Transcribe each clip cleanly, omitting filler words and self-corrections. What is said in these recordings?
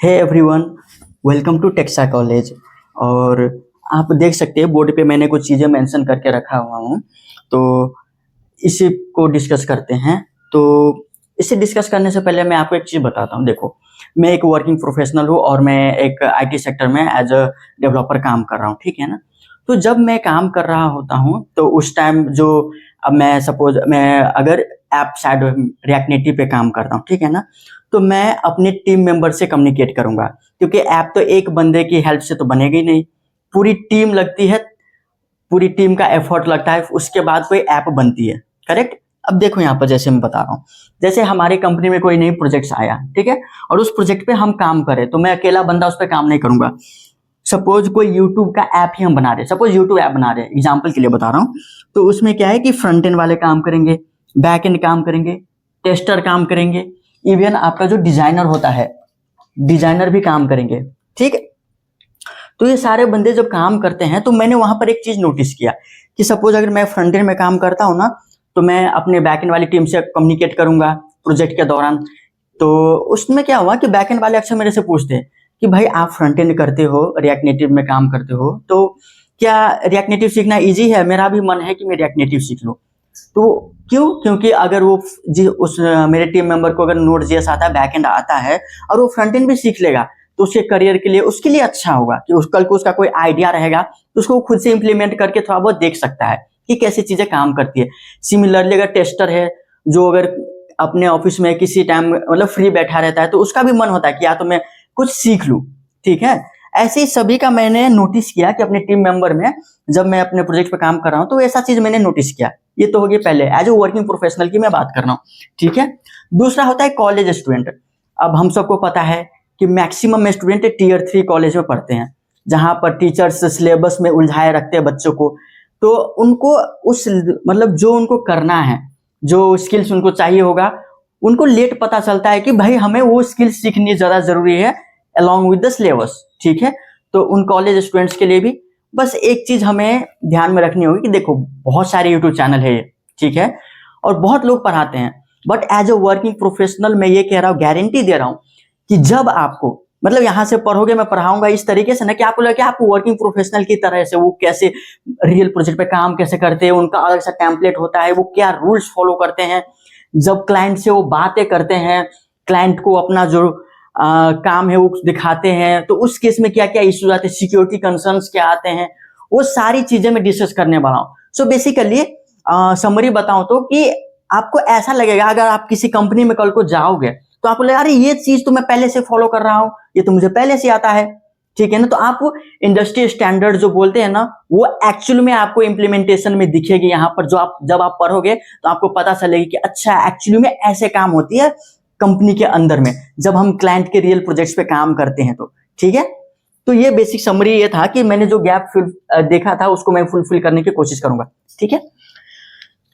Hey everyone, welcome to Texa college. और आप देख सकते हैं बोर्ड पे मैंने कुछ चीज़ें मेंशन करके रखा हुआ हूँ। तो इसी को डिस्कस करते हैं। तो इसे डिस्कस करने से पहले मैं आपको एक चीज़ बताता हूँ। देखो, मैं एक वर्किंग प्रोफेशनल हूँ और मैं एक आईटी सेक्टर में एज अ डेवलपर काम कर रहा हूँ, ठीक है ना। तो जब मैं काम कर रहा होता हूँ तो उस टाइम जो अब मैं सपोज मैं अगर ऐप साइड रिएक्ट नेटिव पे काम करता हूँ, ठीक है ना, तो मैं अपने टीम मेंबर से कम्युनिकेट करूंगा, क्योंकि ऐप तो एक बंदे की हेल्प से तो बनेगी नहीं, पूरी टीम लगती है, पूरी टीम का एफर्ट लगता है, उसके बाद कोई ऐप बनती है। करेक्ट। अब देखो यहाँ पर जैसे मैं बता रहा हूँ, जैसे हमारी कंपनी में कोई नई प्रोजेक्ट्स आया, ठीक है, और उस प्रोजेक्ट पे हम काम करें, तो मैं अकेला बंदा उस पर काम नहीं करूंगा। सपोज कोई यूट्यूब का ऐप ही हम बना रहे हैं, सपोज यूट्यूब ऐप बना रहे हैं, एग्जाम्पल के लिए बता रहा हूँ। तो उसमें क्या है कि फ्रंट एंड वाले काम करेंगे, बैक एंड काम करेंगे, टेस्टर काम करेंगे, इवन आपका जो डिजाइनर होता है, डिजाइनर भी काम करेंगे, ठीक है। तो ये सारे बंदे जब काम करते हैं तो मैंने वहां पर एक चीज नोटिस किया कि सपोज अगर मैं फ्रंट एंड में काम करता हूँ ना, तो मैं अपने बैक एंड वाली टीम से कम्युनिकेट करूंगा प्रोजेक्ट के दौरान। तो उसमें क्या हुआ कि बैक एंड वाले अक्सर मेरे से पूछते हैं कि भाई आप फ्रंट एंड करते हो, रिएक्ट नेटिव में काम करते हो, तो क्या रिएक्ट नेटिव सीखना इजी है? मेरा भी मन है कि मैं रिएक्ट नेटिव सीख लूँ। तो क्यों? क्योंकि अगर वो जी उस मेरे टीम मेंबर को अगर नोड जेएस आता है, बैक एंड आता है, और वो फ्रंट एंड भी सीख लेगा, तो उसके करियर के लिए उसके लिए अच्छा होगा कि उस कल को उसका कोई आइडिया रहेगा तो उसको खुद से इंप्लीमेंट करके थोड़ा बहुत देख सकता है कि कैसी चीजें काम करती है। सिमिलरली अगर टेस्टर है, जो अगर अपने ऑफिस में किसी टाइम मतलब फ्री बैठा रहता है, तो उसका भी मन होता है कि या तो मैं कुछ सीख लूं, ठीक है। ऐसे ही सभी का मैंने नोटिस किया कि अपने टीम मेंबर में जब मैं अपने प्रोजेक्ट पे काम कर रहा हूँ तो ऐसा चीज मैंने नोटिस किया। ये तो होगी पहले एज ए वर्किंग प्रोफेशनल की मैं बात कर रहा हूँ, ठीक है। दूसरा होता है कॉलेज स्टूडेंट। अब हम सबको पता है कि मैक्सिमम स्टूडेंट टीयर 3 कॉलेज में पढ़ते हैं, जहां पर टीचर्स सिलेबस में उलझाए रखते हैं बच्चों को। तो उनको उस मतलब जो उनको करना है, जो स्किल्स उनको चाहिए होगा, उनको लेट पता चलता है कि भाई हमें वो स्किल्स सीखनी ज्यादा जरूरी है अलॉन्ग विद द सिलेबस, ठीक है। तो उन कॉलेज स्टूडेंट्स के लिए भी बस एक चीज हमें ध्यान में रखनी होगी कि देखो, बहुत सारे यूट्यूब चैनल है, ठीक है, और बहुत लोग पढ़ाते हैं, but as a working professional मैं ये कह रहा हूँ, गारंटी दे रहा हूँ कि जब आपको मतलब यहाँ से पढ़ोगे, मैं पढ़ाऊंगा इस तरीके से ना कि आपको लगे आप वर्किंग प्रोफेशनल की तरह से, वो कैसे रियल प्रोजेक्ट पे काम कैसे करते हैं, उनका अलग सा टेम्पलेट होता है, वो क्या रूल्स फॉलो करते हैं, जब क्लाइंट से वो बातें करते हैं, क्लाइंट को अपना जो काम है वो दिखाते हैं, तो उस केस में क्या क्या इश्यूज आते हैं, सिक्योरिटी कंसर्न्स क्या आते हैं, वो सारी चीजें मैं डिस्कस करने वाला हूँ। सो बेसिकली समरी बताऊं तो कि आपको ऐसा लगेगा अगर आप किसी कंपनी में कल को जाओगे तो आपको लगेगा अरे ये चीज तो मैं पहले से फॉलो कर रहा हूँ, ये तो मुझे पहले से आता है, ठीक है ना। तो आप इंडस्ट्री स्टैंडर्ड जो बोलते हैं ना, वो एक्चुअल में आपको इम्प्लीमेंटेशन में दिखेगी यहाँ पर। जो आप जब आप पढ़ोगे तो आपको पता चलेगी कि अच्छा एक्चुअली में ऐसे काम होती है कंपनी के अंदर में, जब हम क्लाइंट के रियल प्रोजेक्ट्स पे काम करते हैं तो, ठीक है। तो ये बेसिक समरी ये था कि मैंने जो गैप देखा था उसको मैं फुलफिल करने की कोशिश करूंगा, ठीक है।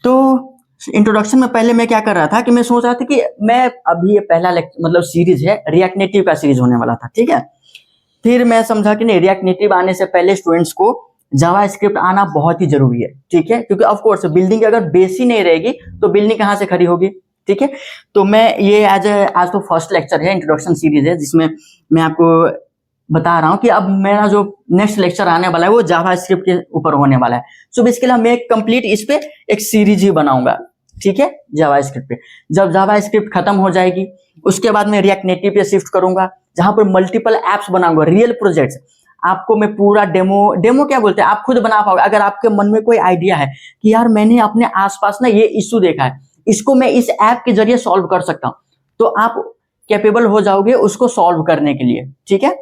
तो इंट्रोडक्शन में पहले मैं क्या कर रहा था कि मैं सोच रहा था कि मैं अभी ये पहला मतलब सीरीज है, रिएक्ट नेटिव का सीरीज होने वाला था, ठीक है। फिर मैं समझा कि नहीं, रिएक्ट नेटिव आने से पहले स्टूडेंट्स को जावा स्क्रिप्ट आना बहुत ही जरूरी है, ठीक है, क्योंकि ऑफ कोर्स बिल्डिंग अगर बेस ही नहीं रहेगी तो बिल्डिंग कहाँ से खड़ी होगी, ठीक है। तो मैं ये आज तो फर्स्ट लेक्चर है, इंट्रोडक्शन सीरीज है, जिसमें मैं आपको बता रहा हूँ कि अब मेरा जो नेक्स्ट लेक्चर आने वाला है वो जावा स्क्रिप्ट के ऊपर होने वाला है। सो बेसिकली मैं कंप्लीट इस पे एक सीरीज ही बनाऊंगा, ठीक है, जावा स्क्रिप्ट पे। जब जावा स्क्रिप्ट खत्म हो जाएगी उसके बाद मैं रिएक्ट नेटिव पे शिफ्ट करूंगा, जहां पर मल्टीपल एप्स बनाऊंगा, रियल प्रोजेक्ट्स। आपको मैं पूरा डेमो क्या बोलते हैं, आप खुद बना पाओगे। अगर आपके मन में कोई आइडिया है कि यार मैंने अपने आसपास ना ये इश्यू देखा है, इसको मैं इस ऐप के जरिए सॉल्व कर सकता हूं, तो आप कैपेबल हो जाओगे उसको सॉल्व करने के लिए, ठीक है।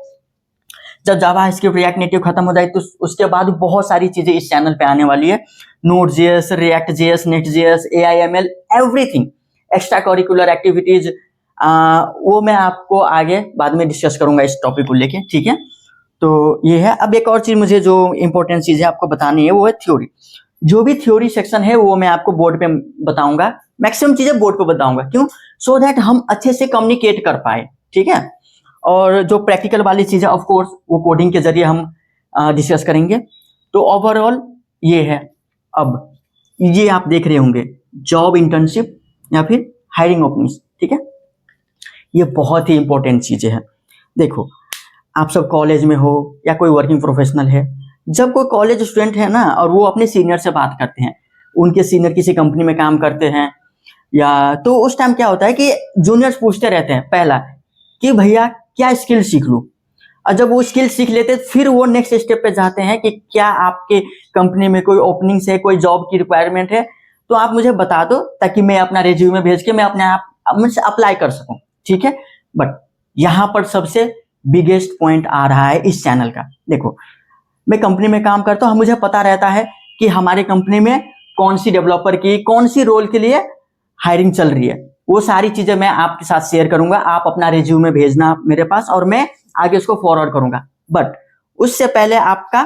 जब जावा स्क्रिप्ट रिएक्ट नेटिव खत्म हो जाए तो उसके बाद बहुत सारी चीजें इस चैनल पे आने वाली है, node JS, react JS, next JS, AIML, everything, extra curricular activities, वो मैं आपको आगे बाद में डिस्कस करूंगा इस टॉपिक को लेके, ठीक है। तो ये है। अब एक और चीज मुझे जो इंपॉर्टेंट चीज है आपको बतानी है वो है थ्योरी। जो भी थ्योरी सेक्शन है वो मैं आपको बोर्ड पे बताऊंगा, मैक्सिमम चीजें बोर्ड पे बताऊंगा, क्यों? सो दैट हम अच्छे से कम्युनिकेट कर पाए, ठीक है। और जो प्रैक्टिकल वाली चीजें ऑफ कोर्स वो कोडिंग के जरिए हम डिस्कस करेंगे। तो ओवरऑल ये है। अब ये आप देख रहे होंगे जॉब इंटर्नशिप या फिर हायरिंग ओपनिंग्स, ठीक है, ये बहुत ही इंपॉर्टेंट चीजें हैं। देखो, आप सब कॉलेज में हो या कोई वर्किंग प्रोफेशनल है, जब कोई कॉलेज स्टूडेंट है ना और वो अपने सीनियर से बात करते हैं, उनके सीनियर किसी कंपनी में काम करते हैं, या तो उस टाइम क्या होता है कि जूनियर्स पूछते रहते हैं पहला कि भैया क्या स्किल सीख लूं। और जब वो स्किल सीख लेते हैं फिर वो नेक्स्ट स्टेप पे जाते हैं कि क्या आपके कंपनी में कोई ओपनिंग्स है, कोई जॉब की रिक्वायरमेंट है तो आप मुझे बता दो ताकि मैं अपना रिज्यूमे भेज के मैं अपने आप अप्लाई कर सकूं, ठीक है। बट यहाँ पर सबसे बिगेस्ट पॉइंट आ रहा है इस चैनल का। देखो, मैं कंपनी में काम करता हूँ, मुझे पता रहता है कि हमारे कंपनी में कौन सी डेवलपर की कौन सी रोल के लिए हायरिंग चल रही है, वो सारी चीजें मैं आपके साथ शेयर करूंगा। आप अपना रिज्यूमे भेजना मेरे पास और मैं आगे उसको फॉरवर्ड करूंगा। बट उससे पहले आपका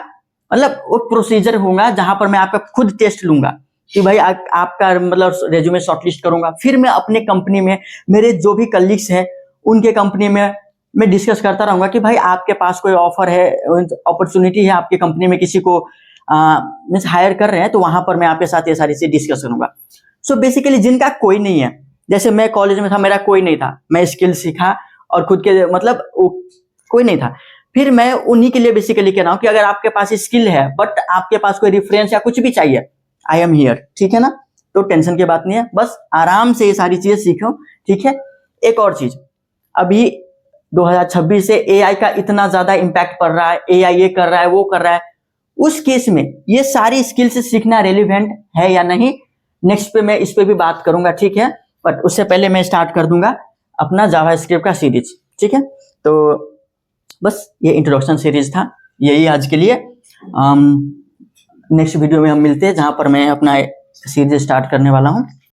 मतलब वो प्रोसीजर होगा जहां पर मैं आपका खुद टेस्ट लूंगा कि भाई आपका मतलब रेज्यूमे शॉर्टलिस्ट करूंगा। फिर मैं अपने कंपनी में मेरे जो भी कलीग्स हैं उनके कंपनी में मैं डिस्कस करता रहूंगा कि भाई आपके पास कोई ऑफर है, अपॉर्चुनिटी है आपके कंपनी में, किसी को मीन्स हायर कर रहे हैं, तो वहां पर मैं आपके साथ ये सारी चीज डिस्कस करूंगा। सो बेसिकली जिनका कोई नहीं है, जैसे मैं कॉलेज में था मेरा कोई नहीं था, मैं स्किल सीखा और खुद के मतलब कोई नहीं था, फिर मैं उन्हीं के लिए बेसिकली कह रहा हूँ कि अगर आपके पास स्किल है बट आपके पास कोई रेफरेंस या कुछ भी चाहिए, आई एम हियर, ठीक है ना। तो टेंशन की बात नहीं है, बस आराम से ये सारी चीजें सीखो, ठीक है। एक और चीज, अभी 2026 से एआई का इतना ज्यादा इम्पैक्ट पड़ रहा है, एआई ये कर रहा है वो कर रहा है, उस केस में ये सारी स्किल्स सीखना रेलिवेंट है या नहीं, नेक्स्ट पे मैं इस पे भी बात करूंगा, ठीक है। बट उससे पहले मैं स्टार्ट कर दूंगा अपना जावास्क्रिप्ट का सीरीज, ठीक है। तो बस ये इंट्रोडक्शन सीरीज था, यही आज के लिए। नेक्स्ट वीडियो में हम मिलते हैं जहां पर मैं अपना सीरीज स्टार्ट करने वाला हूं।